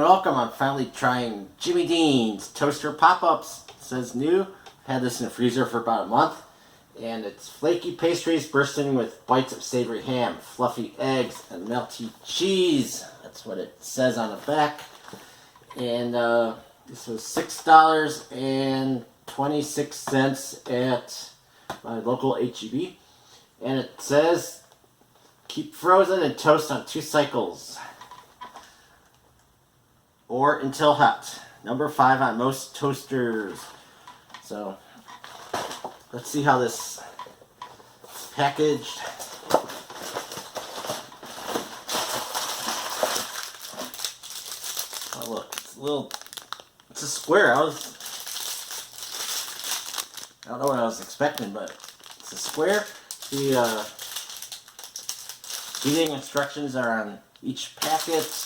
welcome. I'm finally trying Jimmy Dean's Toaster Pop-Ups. It says new. Had this in the freezer for about a month. And it's flaky pastries bursting with bites of savory ham, fluffy eggs, and melty cheese. That's what it says on the back. And this was $6.26 at my local HEB. And it says, keep frozen and toast on 2 cycles. Or until hot. Number 5 on most toasters. So, let's see how this is packaged. Oh look, it's a square. I don't know what I was expecting, but it's a square. The eating instructions are on each packet.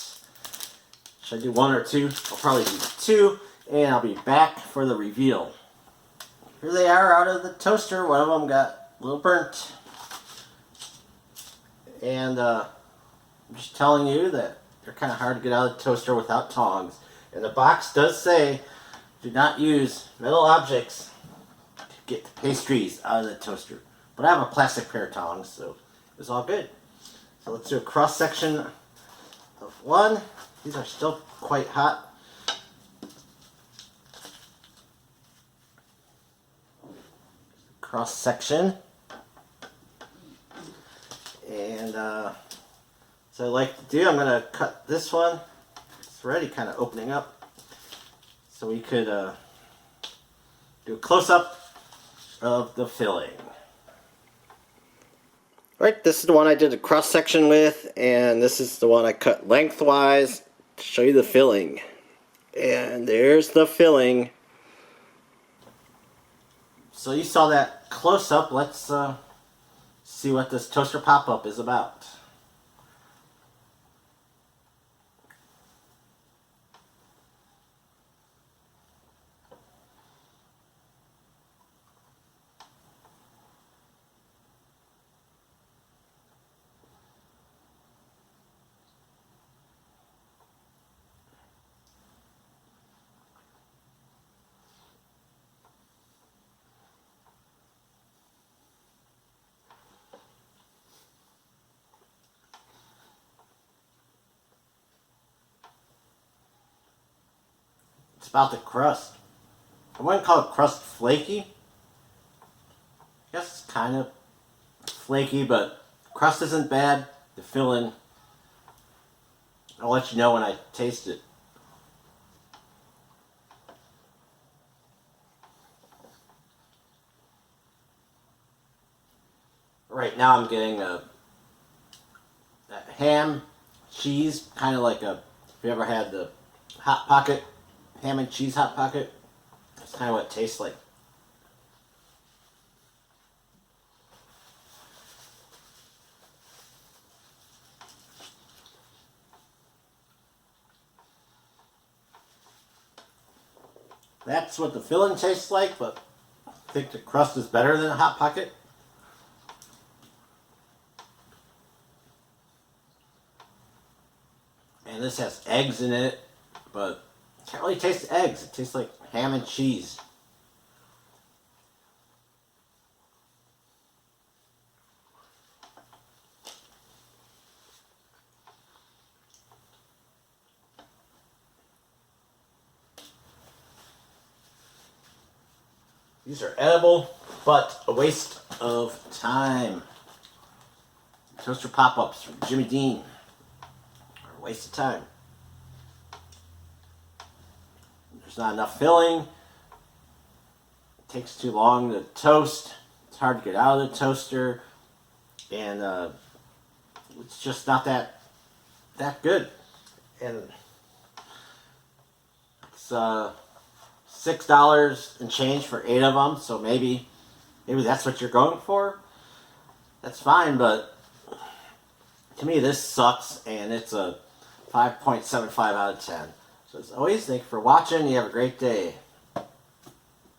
Should I do 1 or 2? I'll probably do 2, and I'll be back for the reveal. Here they are out of the toaster. One of them got a little burnt. And I'm just telling you that they're kind of hard to get out of the toaster without tongs. And the box does say, do not use metal objects to get the pastries out of the toaster. But I have a plastic pair of tongs, so it's all good. So let's do a cross section of one. These are still quite hot. Cross section. And so I like to do, I'm going to cut this one. It's already kind of opening up. So we could do a close-up of the filling. Alright, this is the one I did a cross section with, and this is the one I cut lengthwise to show you the filling. And there's the filling. So you saw that close up. Let's see what this toaster pop-up is about. It's about the crust. I wouldn't call it crust flaky. I guess it's kind of flaky, but crust isn't bad. The filling, I'll let you know when I taste it. Right now I'm getting a ham, cheese, kind of like if you ever had the Hot Pocket, ham and cheese Hot Pocket. That's kind of what it tastes like. That's what the filling tastes like, but I think the crust is better than a Hot Pocket. And this has eggs in it, but can't really taste the eggs. It tastes like ham and cheese. These are edible, but a waste of time. Toaster pop-ups from Jimmy Dean are a waste of time. There's not enough filling. It takes too long to toast. It's hard to get out of the toaster. And it's just not that good. And it's $6 and change for 8 of them. So maybe that's what you're going for. That's fine, but to me this sucks, and it's a 5.75 out of 10. So as always, thank you for watching. You have a great day.